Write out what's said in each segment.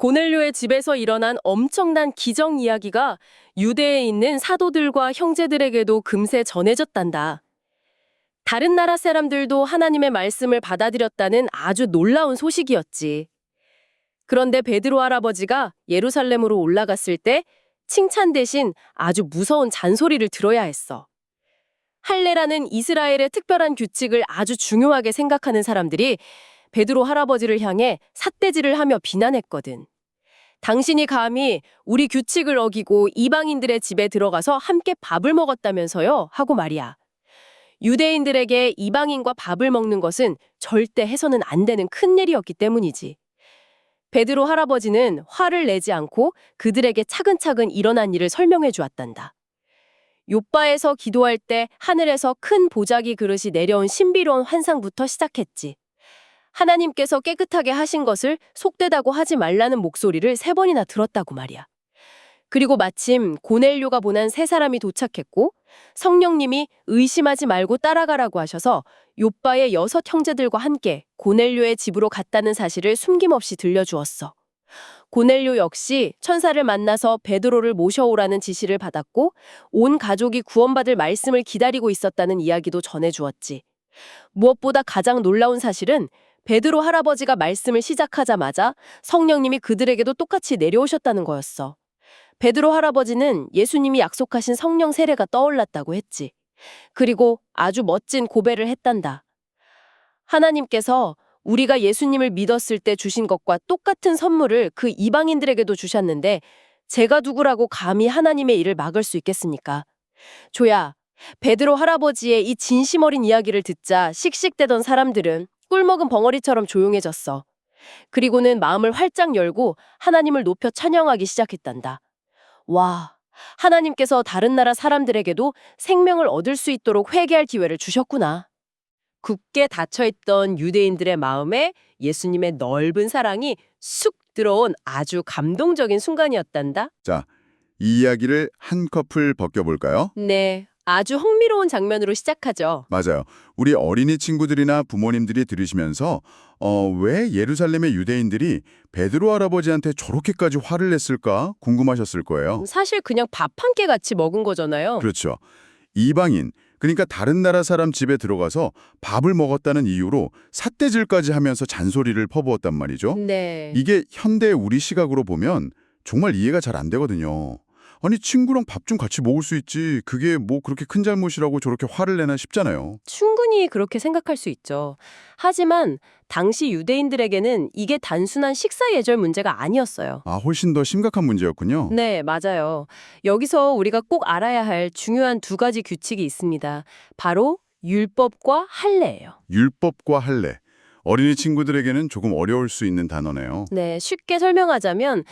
고넬료의 집에서 일어난 엄청난 기적 이야기가 유대에 있는 사도들과 형제들에게도 금세 전해졌단다. 다른 나라 사람들도 하나님의 말씀을 받아들였다는 아주 놀라운 소식이었지. 그런데 베드로 할아버지가 예루살렘으로 올라갔을 때 칭찬 대신 아주 무서운 잔소리를 들어야 했어. 할례라는 이스라엘의 특별한 규칙을 아주 중요하게 생각하는 사람들이 베드로 할아버지를 향해 삿대질을 하며 비난했거든. 당신이 감히 우리 규칙을 어기고 이방인들의 집에 들어가서 함께 밥을 먹었다면서요? 하고 말이야. 유대인들에게 이방인과 밥을 먹는 것은 절대 해서는 안 되는 큰일이었기 때문이지. 베드로 할아버지는 화를 내지 않고 그들에게 차근차근 일어난 일을 설명해 주었단다. 욥바에서 기도할 때 하늘에서 큰 보자기 그릇이 내려온 신비로운 환상부터 시작했지. 하나님께서 깨끗하게 하신 것을 속되다고 하지 말라는 목소리를 3번이나 들었다고 말이야. 그리고 마침 고넬료가 보낸 3사람이 도착했고 성령님이 의심하지 말고 따라가라고 하셔서 욥바의 6 형제들과 함께 고넬료의 집으로 갔다는 사실을 숨김없이 들려주었어. 고넬료 역시 천사를 만나서 베드로를 모셔오라는 지시를 받았고 온 가족이 구원받을 말씀을 기다리고 있었다는 이야기도 전해주었지. 무엇보다 가장 놀라운 사실은 베드로 할아버지가 말씀을 시작하자마자 성령님이 그들에게도 똑같이 내려오셨다는 거였어. 베드로 할아버지는 예수님이 약속하신 성령 세례가 떠올랐다고 했지. 그리고 아주 멋진 고백을 했단다. 하나님께서 우리가 예수님을 믿었을 때 주신 것과 똑같은 선물을 그 이방인들에게도 주셨는데 제가 누구라고 감히 하나님의 일을 막을 수 있겠습니까? 조야, 베드로 할아버지의 이 진심 어린 이야기를 듣자 씩씩대던 사람들은 꿀먹은 벙어리처럼 조용해졌어. 그리고는 마음을 활짝 열고 하나님을 높여 찬양하기 시작했단다. 와, 하나님께서 다른 나라 사람들에게도 생명을 얻을 수 있도록 회개할 기회를 주셨구나. 굳게 닫혀있던 유대인들의 마음에 예수님의 넓은 사랑이 쑥 들어온 아주 감동적인 순간이었단다. 자, 이 이야기를 한꺼풀 벗겨볼까요? 네, 아주 흥미로운 장면으로 시작하죠. 맞아요. 우리 어린이 친구들이나 부모님들이 들으시면서 왜 예루살렘의 유대인들이 베드로 할아버지한테 저렇게까지 화를 냈을까 궁금하셨을 거예요. 사실 그냥 밥 한 끼 같이 먹은 거잖아요. 그렇죠. 이방인, 그러니까 다른 나라 사람 집에 들어가서 밥을 먹었다는 이유로 삿대질까지 하면서 잔소리를 퍼부었단 말이죠. 네. 이게 현대 우리 시각으로 보면 정말 이해가 잘 안 되거든요. 아니 친구랑 밥 좀 같이 먹을 수 있지. 그게 뭐 그렇게 큰 잘못이라고 저렇게 화를 내나 싶잖아요. 충분히 그렇게 생각할 수 있죠. 하지만 당시 유대인들에게는 이게 단순한 식사 예절 문제가 아니었어요. 아, 훨씬 더 심각한 문제였군요. 네, 맞아요. 여기서 우리가 꼭 알아야 할 중요한 2가지 규칙이 있습니다. 바로 율법과 할례예요. 율법과 할례. 어린이 친구들에게는 조금 어려울 수 있는 단어네요. 네, 쉽게 설명하자면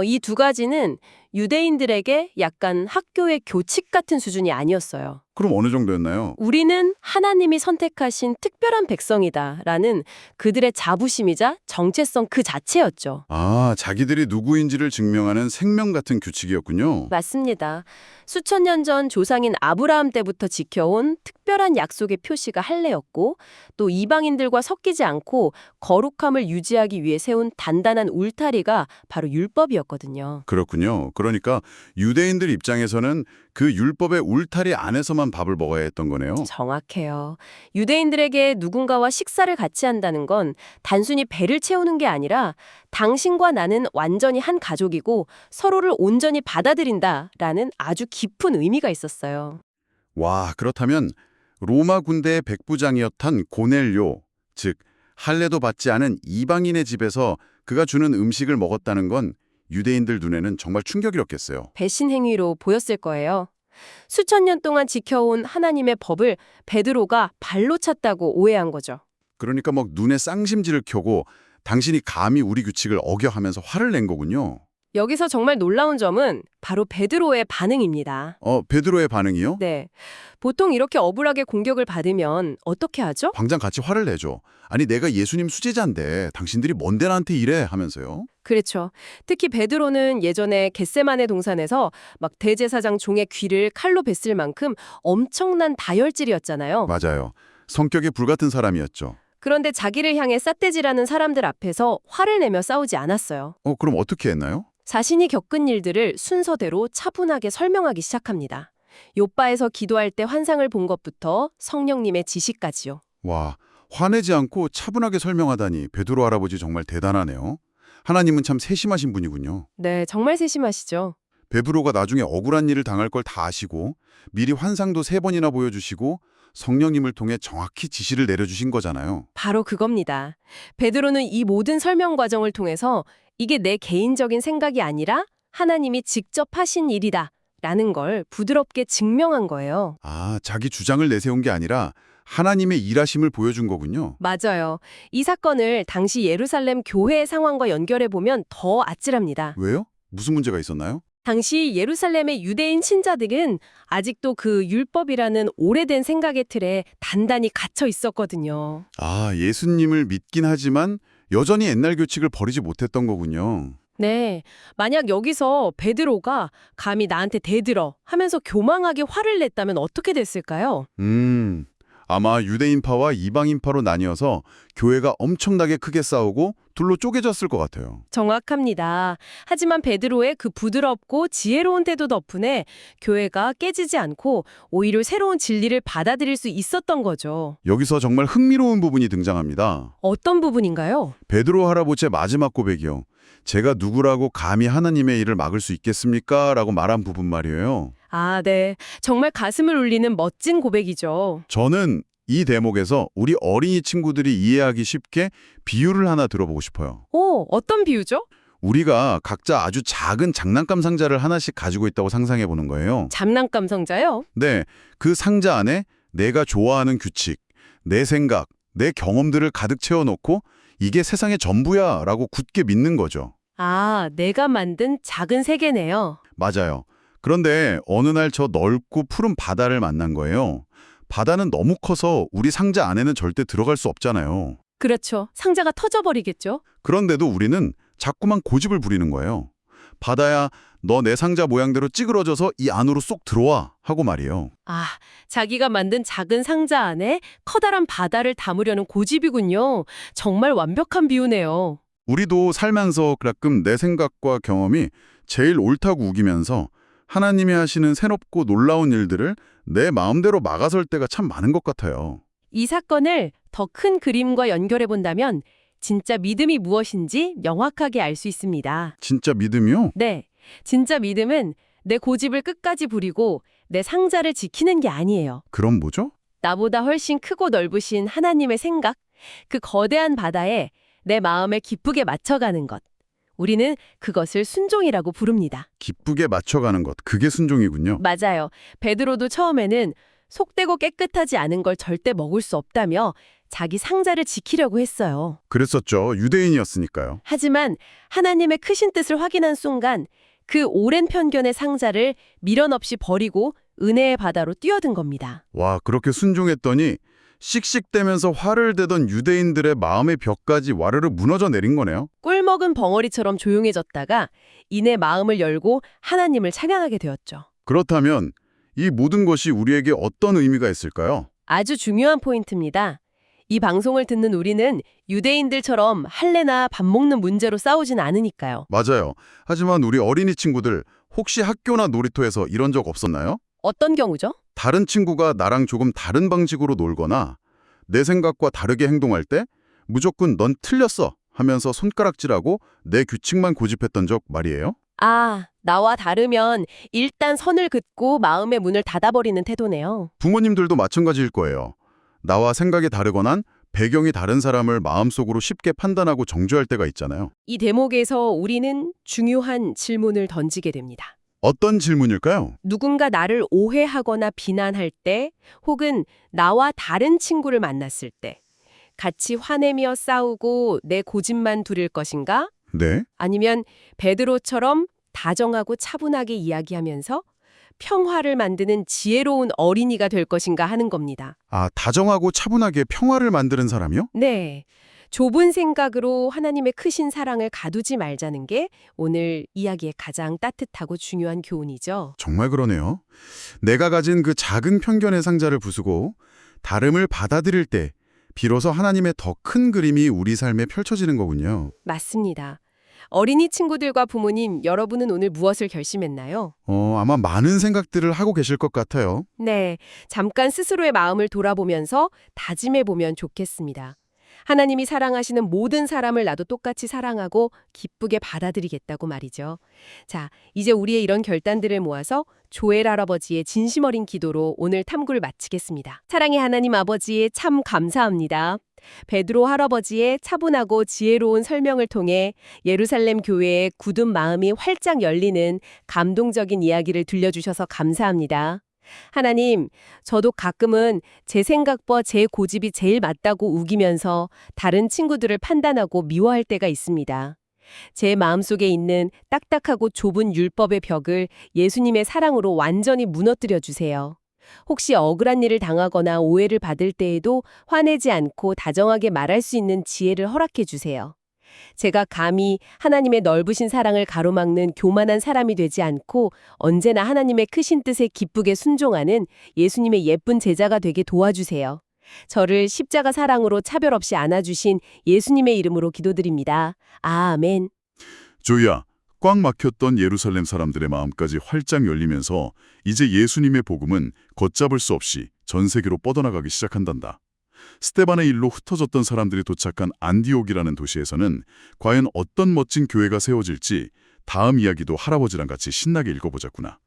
이 2가지는 유대인들에게 약간 학교의 교칙 같은 수준이 아니었어요. 그럼 어느 정도였나요? 우리는 하나님이 선택하신 특별한 백성이다라는 그들의 자부심이자 정체성 그 자체였죠. 아, 자기들이 누구인지를 증명하는 생명 같은 규칙이었군요. 맞습니다. 수천 년 전 조상인 아브라함 때부터 지켜온 특별한 약속의 표시가 할례였고 또 이방인들과 섞이지 않고 거룩함을 유지하기 위해 세운 단단한 울타리가 바로 율법이었거든요. 그렇군요. 그러니까 유대인들 입장에서는 그 율법의 울타리 안에서만 밥을 먹어야 했던 거네요. 정확해요. 유대인들에게 누군가와 식사를 같이 한다는 건 단순히 배를 채우는 게 아니라 당신과 나는 완전히 한 가족이고 서로를 온전히 받아들인다라는 아주 깊은 의미가 있었어요. 와, 그렇다면 로마 군대의 백부장이었던 고넬료, 즉 할례도 받지 않은 이방인의 집에서 그가 주는 음식을 먹었다는 건 유대인들 눈에는 정말 충격이었겠어요. 배신 행위로 보였을 거예요. 수천 년 동안 지켜온 하나님의 법을 베드로가 발로 찼다고 오해한 거죠. 그러니까 막 눈에 쌍심지를 켜고 당신이 감히 우리 규칙을 어겨 하면서 화를 낸 거군요. 여기서 정말 놀라운 점은 바로 베드로의 반응입니다. 베드로의 반응이요? 네. 보통 이렇게 억울하게 공격을 받으면 어떻게 하죠? 당장 같이 화를 내죠. 아니 내가 예수님 수제자인데 당신들이 뭔데 나한테 이래 하면서요. 그렇죠. 특히 베드로는 예전에 겟세마네 동산에서 막 대제사장 종의 귀를 칼로 뱄을 만큼 엄청난 다혈질이었잖아요. 맞아요. 성격이 불같은 사람이었죠. 그런데 자기를 향해 삿대질하는 사람들 앞에서 화를 내며 싸우지 않았어요. 그럼 어떻게 했나요? 자신이 겪은 일들을 순서대로 차분하게 설명하기 시작합니다. 요바에서 기도할 때 환상을 본 것부터 성령님의 지시까지요. 와, 화내지 않고 차분하게 설명하다니 베드로 할아버지 정말 대단하네요. 하나님은 참 세심하신 분이군요. 네, 정말 세심하시죠. 베드로가 나중에 억울한 일을 당할 걸 다 아시고 미리 환상도 3번이나 보여주시고 성령님을 통해 정확히 지시를 내려주신 거잖아요. 바로 그겁니다. 베드로는 이 모든 설명 과정을 통해서 이게 내 개인적인 생각이 아니라 하나님이 직접 하신 일이다 라는 걸 부드럽게 증명한 거예요. 아, 자기 주장을 내세운 게 아니라 하나님의 일하심을 보여준 거군요. 맞아요. 이 사건을 당시 예루살렘 교회의 상황과 연결해 보면 더 아찔합니다. 왜요? 무슨 문제가 있었나요? 당시 예루살렘의 유대인 신자들은 아직도 그 율법이라는 오래된 생각의 틀에 단단히 갇혀 있었거든요. 아, 예수님을 믿긴 하지만 여전히 옛날 규칙을 버리지 못했던 거군요. 네, 만약 여기서 베드로가 감히 나한테 대들어 하면서 교만하게 화를 냈다면 어떻게 됐을까요? 아마 유대인파와 이방인파로 나뉘어서 교회가 엄청나게 크게 싸우고 둘로 쪼개졌을 것 같아요. 정확합니다. 하지만 베드로의 그 부드럽고 지혜로운 태도 덕분에 교회가 깨지지 않고 오히려 새로운 진리를 받아들일 수 있었던 거죠. 여기서 정말 흥미로운 부분이 등장합니다. 어떤 부분인가요? 베드로 할아버지의 마지막 고백이요. 제가 누구라고 감히 하나님의 일을 막을 수 있겠습니까? 라고 말한 부분 말이에요. 아, 네. 정말 가슴을 울리는 멋진 고백이죠. 저는 이 대목에서 우리 어린이 친구들이 이해하기 쉽게 비유를 하나 들어보고 싶어요. 오, 어떤 비유죠? 우리가 각자 아주 작은 장난감 상자를 하나씩 가지고 있다고 상상해 보는 거예요. 장난감 상자요? 네, 그 상자 안에 내가 좋아하는 규칙, 내 생각, 내 경험들을 가득 채워놓고 이게 세상의 전부야 라고 굳게 믿는 거죠. 아, 내가 만든 작은 세계네요. 맞아요. 그런데 어느 날 저 넓고 푸른 바다를 만난 거예요. 바다는 너무 커서 우리 상자 안에는 절대 들어갈 수 없잖아요. 그렇죠. 상자가 터져버리겠죠? 그런데도 우리는 자꾸만 고집을 부리는 거예요. 바다야, 너 내 상자 모양대로 찌그러져서 이 안으로 쏙 들어와 하고 말이에요. 아, 자기가 만든 작은 상자 안에 커다란 바다를 담으려는 고집이군요. 정말 완벽한 비유네요. 우리도 살면서 가끔 내 생각과 경험이 제일 옳다고 우기면서 하나님이 하시는 새롭고 놀라운 일들을 내 마음대로 막아설 때가 참 많은 것 같아요. 이 사건을 더 큰 그림과 연결해 본다면 진짜 믿음이 무엇인지 명확하게 알 수 있습니다. 진짜 믿음이요? 네, 진짜 믿음은 내 고집을 끝까지 부리고 내 상자를 지키는 게 아니에요. 그럼 뭐죠? 나보다 훨씬 크고 넓으신 하나님의 생각, 그 거대한 바다에 내 마음을 기쁘게 맞춰가는 것. 우리는 그것을 순종이라고 부릅니다. 기쁘게 맞춰가는 것, 그게 순종이군요. 맞아요. 베드로도 처음에는 속되고 깨끗하지 않은 걸 절대 먹을 수 없다며 자기 상자를 지키려고 했어요. 그랬었죠. 유대인이었으니까요. 하지만 하나님의 크신 뜻을 확인한 순간 그 오랜 편견의 상자를 미련 없이 버리고 은혜의 바다로 뛰어든 겁니다. 와, 그렇게 순종했더니 씩씩대면서 화를 대던 유대인들의 마음의 벽까지 와르르 무너져 내린 거네요. 꿀먹은 벙어리처럼 조용해졌다가 이내 마음을 열고 하나님을 찬양하게 되었죠. 그렇다면 이 모든 것이 우리에게 어떤 의미가 있을까요? 아주 중요한 포인트입니다. 이 방송을 듣는 우리는 유대인들처럼 할례나 밥 먹는 문제로 싸우진 않으니까요. 맞아요. 하지만 우리 어린이 친구들 혹시 학교나 놀이터에서 이런 적 없었나요? 어떤 경우죠? 다른 친구가 나랑 조금 다른 방식으로 놀거나 내 생각과 다르게 행동할 때 무조건 넌 틀렸어 하면서 손가락질하고 내 규칙만 고집했던 적 말이에요. 아, 나와 다르면 일단 선을 긋고 마음의 문을 닫아버리는 태도네요. 부모님들도 마찬가지일 거예요. 나와 생각이 다르거나 배경이 다른 사람을 마음속으로 쉽게 판단하고 정죄할 때가 있잖아요. 이 대목에서 우리는 중요한 질문을 던지게 됩니다. 어떤 질문일까요? 누군가 나를 오해하거나 비난할 때, 혹은 나와 다른 친구를 만났을 때, 같이 화내며 싸우고 내 고집만 두릴 것인가? 네. 아니면 베드로처럼 다정하고 차분하게 이야기하면서 평화를 만드는 지혜로운 어린이가 될 것인가 하는 겁니다. 아, 다정하고 차분하게 평화를 만드는 사람이요? 네. 좁은 생각으로 하나님의 크신 사랑을 가두지 말자는 게 오늘 이야기의 가장 따뜻하고 중요한 교훈이죠. 정말 그러네요. 내가 가진 그 작은 편견의 상자를 부수고 다름을 받아들일 때 비로소 하나님의 더 큰 그림이 우리 삶에 펼쳐지는 거군요. 맞습니다. 어린이 친구들과 부모님, 여러분은 오늘 무엇을 결심했나요? 아마 많은 생각들을 하고 계실 것 같아요. 네, 잠깐 스스로의 마음을 돌아보면서 다짐해보면 좋겠습니다. 하나님이 사랑하시는 모든 사람을 나도 똑같이 사랑하고 기쁘게 받아들이겠다고 말이죠. 자, 이제 우리의 이런 결단들을 모아서 조엘 할아버지의 진심 어린 기도로 오늘 탐구를 마치겠습니다. 사랑의 하나님 아버지 참 감사합니다. 베드로 할아버지의 차분하고 지혜로운 설명을 통해 예루살렘 교회의 굳은 마음이 활짝 열리는 감동적인 이야기를 들려주셔서 감사합니다. 하나님, 저도 가끔은 제 생각과 제 고집이 제일 맞다고 우기면서 다른 친구들을 판단하고 미워할 때가 있습니다. 제 마음속에 있는 딱딱하고 좁은 율법의 벽을 예수님의 사랑으로 완전히 무너뜨려 주세요. 혹시 억울한 일을 당하거나 오해를 받을 때에도 화내지 않고 다정하게 말할 수 있는 지혜를 허락해 주세요. 제가 감히 하나님의 넓으신 사랑을 가로막는 교만한 사람이 되지 않고 언제나 하나님의 크신 뜻에 기쁘게 순종하는 예수님의 예쁜 제자가 되게 도와주세요. 저를 십자가 사랑으로 차별 없이 안아주신 예수님의 이름으로 기도드립니다. 아멘. 조이야, 꽉 막혔던 예루살렘 사람들의 마음까지 활짝 열리면서 이제 예수님의 복음은 걷잡을 수 없이 전 세계로 뻗어나가기 시작한단다. 스데반의 일로 흩어졌던 사람들이 도착한 안디옥이라는 도시에서는 과연 어떤 멋진 교회가 세워질지 다음 이야기도 할아버지랑 같이 신나게 읽어보자꾸나.